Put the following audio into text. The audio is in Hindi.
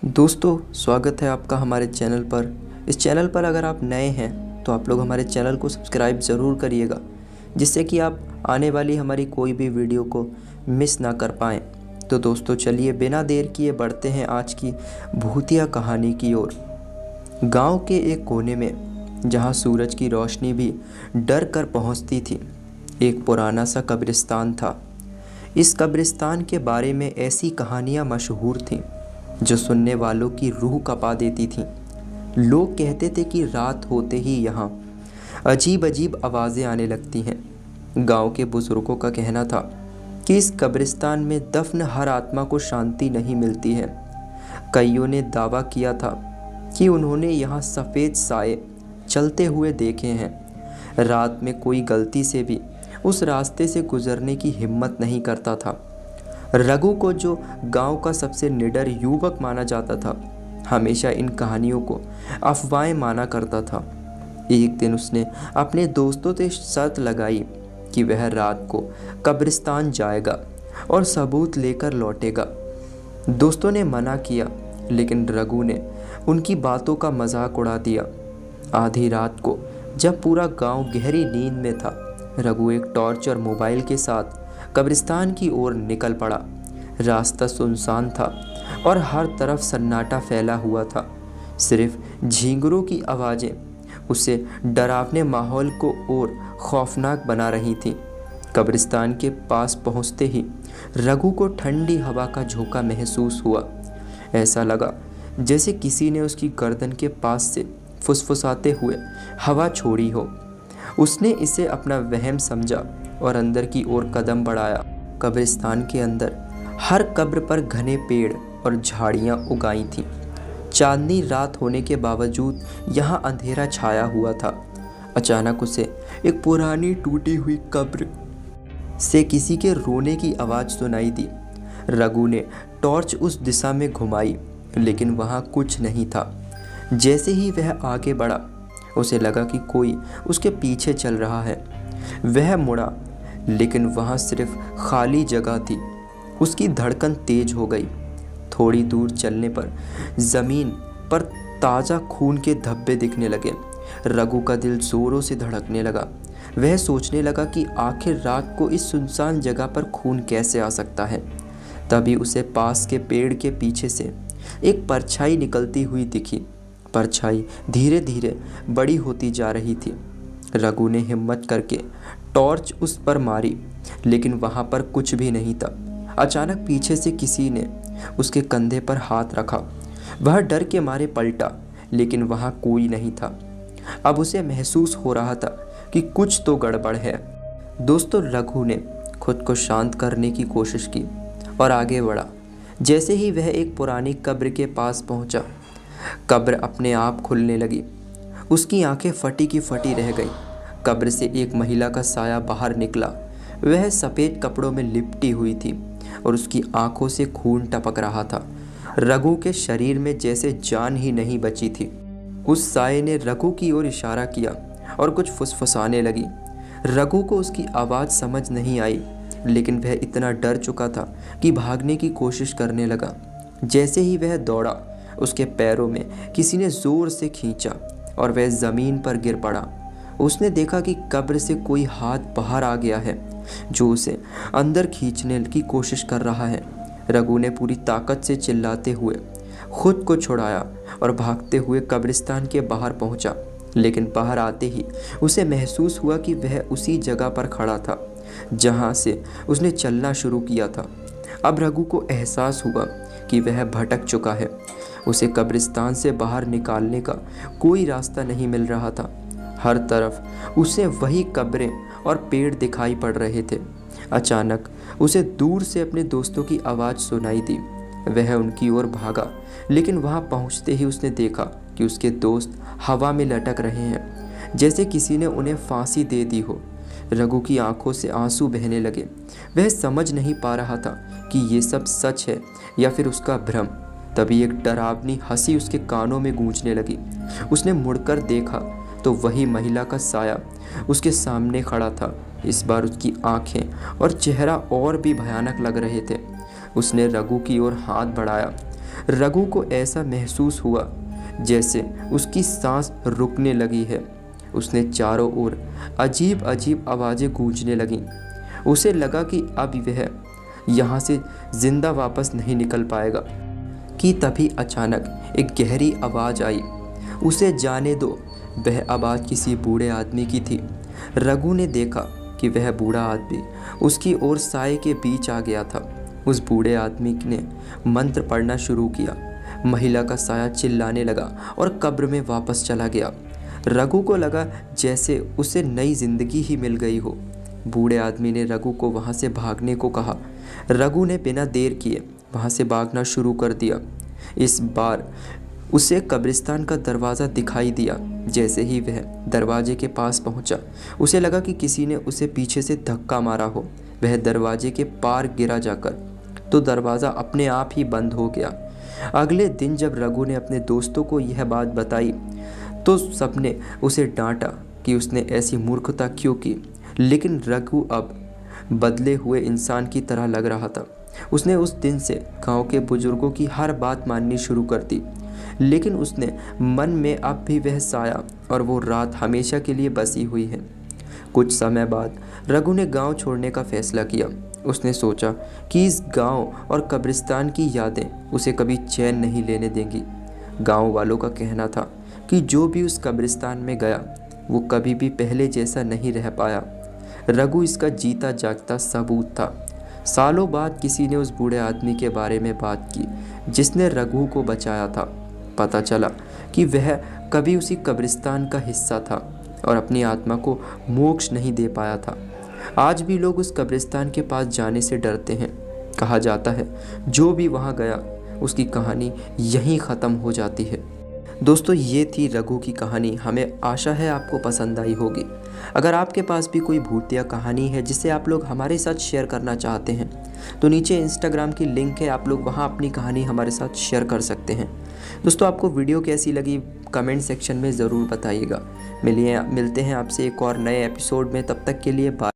दोस्तों, स्वागत है आपका हमारे चैनल पर। इस चैनल पर अगर आप नए हैं तो आप लोग हमारे चैनल को सब्सक्राइब ज़रूर करिएगा, जिससे कि आप आने वाली हमारी कोई भी वीडियो को मिस ना कर पाएँ। तो दोस्तों, चलिए बिना देर किए बढ़ते हैं आज की भूतिया कहानी की ओर। गांव के एक कोने में, जहां सूरज की रोशनी भी डर कर पहुँचती थी, एक पुराना सा कब्रिस्तान था। इस कब्रिस्तान के बारे में ऐसी कहानियाँ मशहूर थीं जो सुनने वालों की रूह कँपा देती थीं। लोग कहते थे कि रात होते ही यहाँ अजीब अजीब आवाज़ें आने लगती हैं। गांव के बुज़ुर्गों का कहना था कि इस कब्रिस्तान में दफन हर आत्मा को शांति नहीं मिलती है। कईयों ने दावा किया था कि उन्होंने यहाँ सफ़ेद साए चलते हुए देखे हैं। रात में कोई गलती से भी उस रास्ते से गुजरने की हिम्मत नहीं करता था। रघु को, जो गांव का सबसे निडर युवक माना जाता था, हमेशा इन कहानियों को अफवाहें माना करता था। एक दिन उसने अपने दोस्तों से शर्त लगाई कि वह रात को कब्रिस्तान जाएगा और सबूत लेकर लौटेगा। दोस्तों ने मना किया, लेकिन रघु ने उनकी बातों का मजाक उड़ा दिया। आधी रात को, जब पूरा गांव गहरी नींद में था, रघु एक टॉर्च और मोबाइल के साथ कब्रिस्तान की ओर निकल पड़ा। रास्ता सुनसान था और हर तरफ सन्नाटा फैला हुआ था। सिर्फ झींगरों की आवाज़ें उसे डरावने माहौल को और खौफनाक बना रही थीं। कब्रिस्तान के पास पहुंचते ही रघु को ठंडी हवा का झोंका महसूस हुआ। ऐसा लगा जैसे किसी ने उसकी गर्दन के पास से फुसफुसाते हुए हवा छोड़ी हो। उसने इसे अपना वहम समझा और अंदर की ओर कदम बढ़ाया। कब्रिस्तान के अंदर हर कब्र पर घने पेड़ और झाड़ियाँ उगाई थीं। चांदनी रात होने के बावजूद यहाँ अंधेरा छाया हुआ था। अचानक उसे एक पुरानी टूटी हुई कब्र से किसी के रोने की आवाज़ सुनाई दी। रघु ने टॉर्च उस दिशा में घुमाई, लेकिन वहाँ कुछ नहीं था। जैसे ही वह आगे बढ़ा, उसे लगा कि कोई उसके पीछे चल रहा है। वह मुड़ा, लेकिन वहाँ सिर्फ खाली जगह थी। उसकी धड़कन तेज हो गई। थोड़ी दूर चलने पर ज़मीन पर ताज़ा खून के धब्बे दिखने लगे। रघु का दिल ज़ोरों से धड़कने लगा। वह सोचने लगा कि आखिर रात को इस सुनसान जगह पर खून कैसे आ सकता है। तभी उसे पास के पेड़ के पीछे से एक परछाई निकलती हुई दिखी। परछाई धीरे धीरे बड़ी होती जा रही थी। रघु ने हिम्मत करके टॉर्च उस पर मारी, लेकिन वहाँ पर कुछ भी नहीं था। अचानक पीछे से किसी ने उसके कंधे पर हाथ रखा। वह डर के मारे पलटा, लेकिन वहाँ कोई नहीं था। अब उसे महसूस हो रहा था कि कुछ तो गड़बड़ है। दोस्तों, रघु ने खुद को शांत करने की कोशिश की और आगे बढ़ा। जैसे ही वह एक पुरानी कब्र के पास पहुंचा, कब्र अपने आप खुलने लगी। उसकी आंखें फटी की फटी रह गई। कब्र से एक महिला का साया बाहर निकला। वह सफ़ेद कपड़ों में लिपटी हुई थी और उसकी आंखों से खून टपक रहा था। रघु के शरीर में जैसे जान ही नहीं बची थी। उस साये ने रघु की ओर इशारा किया और कुछ फुसफुसाने लगी। रघु को उसकी आवाज़ समझ नहीं आई, लेकिन वह इतना डर चुका था कि भागने की कोशिश करने लगा। जैसे ही वह दौड़ा, उसके पैरों में किसी ने ज़ोर से खींचा और वह ज़मीन पर गिर पड़ा। उसने देखा कि कब्र से कोई हाथ बाहर आ गया है, जो उसे अंदर खींचने की कोशिश कर रहा है। रघु ने पूरी ताकत से चिल्लाते हुए खुद को छुड़ाया और भागते हुए कब्रिस्तान के बाहर पहुंचा। लेकिन बाहर आते ही उसे महसूस हुआ कि वह उसी जगह पर खड़ा था जहां से उसने चलना शुरू किया था। अब रघु को एहसास हुआ कि वह भटक चुका है। उसे कब्रिस्तान से बाहर निकालने का कोई रास्ता नहीं मिल रहा था। हर तरफ उसे वही कब्रें और पेड़ दिखाई पड़ रहे थे। अचानक उसे दूर से अपने दोस्तों की आवाज़ सुनाई दी। वह उनकी ओर भागा, लेकिन वहां पहुंचते ही उसने देखा कि उसके दोस्त हवा में लटक रहे हैं, जैसे किसी ने उन्हें फांसी दे दी हो। रघु की आंखों से आंसू बहने लगे। वह समझ नहीं पा रहा था कि ये सब सच है या फिर उसका भ्रम। तभी एक डरावनी हंसी उसके कानों में गूंजने लगी। उसने मुड़कर देखा तो वही महिला का साया उसके सामने खड़ा था। इस बार उसकी आंखें और चेहरा और भी भयानक लग रहे थे। उसने रघु की ओर हाथ बढ़ाया। रघु को ऐसा महसूस हुआ जैसे उसकी सांस रुकने लगी है। उसने चारों ओर अजीब अजीब आवाज़ें गूंजने लगीं। उसे लगा कि अब वह यहाँ से जिंदा वापस नहीं निकल पाएगा कि तभी अचानक एक गहरी आवाज़ आई। उसे जाने दो। वह आवाज़ किसी बूढ़े आदमी की थी। रघु ने देखा कि वह बूढ़ा आदमी उसकी ओर साए के बीच आ गया था। उस बूढ़े आदमी ने मंत्र पढ़ना शुरू किया। महिला का साया चिल्लाने लगा और कब्र में वापस चला गया। रघु को लगा जैसे उसे नई जिंदगी ही मिल गई हो। बूढ़े आदमी ने रघु को वहाँ से भागने को कहा। रघु ने बिना देर किए वहाँ से भागना शुरू कर दिया। इस बार उसे कब्रिस्तान का दरवाज़ा दिखाई दिया। जैसे ही वह दरवाजे के पास पहुंचा, उसे लगा कि किसी ने उसे पीछे से धक्का मारा हो। वह दरवाजे के पार गिरा जाकर तो दरवाज़ा अपने आप ही बंद हो गया। अगले दिन जब रघु ने अपने दोस्तों को यह बात बताई तो सबने उसे डांटा कि उसने ऐसी मूर्खता क्यों की। लेकिन रघु अब बदले हुए इंसान की तरह लग रहा था। उसने उस दिन से गांव के बुजुर्गों की हर बात माननी शुरू कर दी। लेकिन उसने मन में अब भी वह साया और वो रात हमेशा के लिए बसी हुई है। कुछ समय बाद रघु ने गांव छोड़ने का फैसला किया। उसने सोचा कि इस गांव और कब्रिस्तान की यादें उसे कभी चैन नहीं लेने देंगी। गांव वालों का कहना था कि जो भी उस कब्रिस्तान में गया वो कभी भी पहले जैसा नहीं रह पाया। रघु इसका जीता जागता सबूत था। सालों बाद किसी ने उस बूढ़े आदमी के बारे में बात की जिसने रघु को बचाया था। पता चला कि वह कभी उसी कब्रिस्तान का हिस्सा था और अपनी आत्मा को मोक्ष नहीं दे पाया था। आज भी लोग उस कब्रिस्तान के पास जाने से डरते हैं। कहा जाता है जो भी वहाँ गया उसकी कहानी यहीं ख़त्म हो जाती है। दोस्तों, ये थी रघु की कहानी। हमें आशा है आपको पसंद आई होगी। अगर आपके पास भी कोई भूतिया कहानी है जिसे आप लोग हमारे साथ शेयर करना चाहते हैं तो नीचे इंस्टाग्राम की लिंक है, आप लोग वहाँ अपनी कहानी हमारे साथ शेयर कर सकते हैं। दोस्तों, आपको वीडियो कैसी लगी कमेंट सेक्शन में ज़रूर बताइएगा। मिलते हैं आपसे एक और नए एपिसोड में। तब तक के लिए बाय।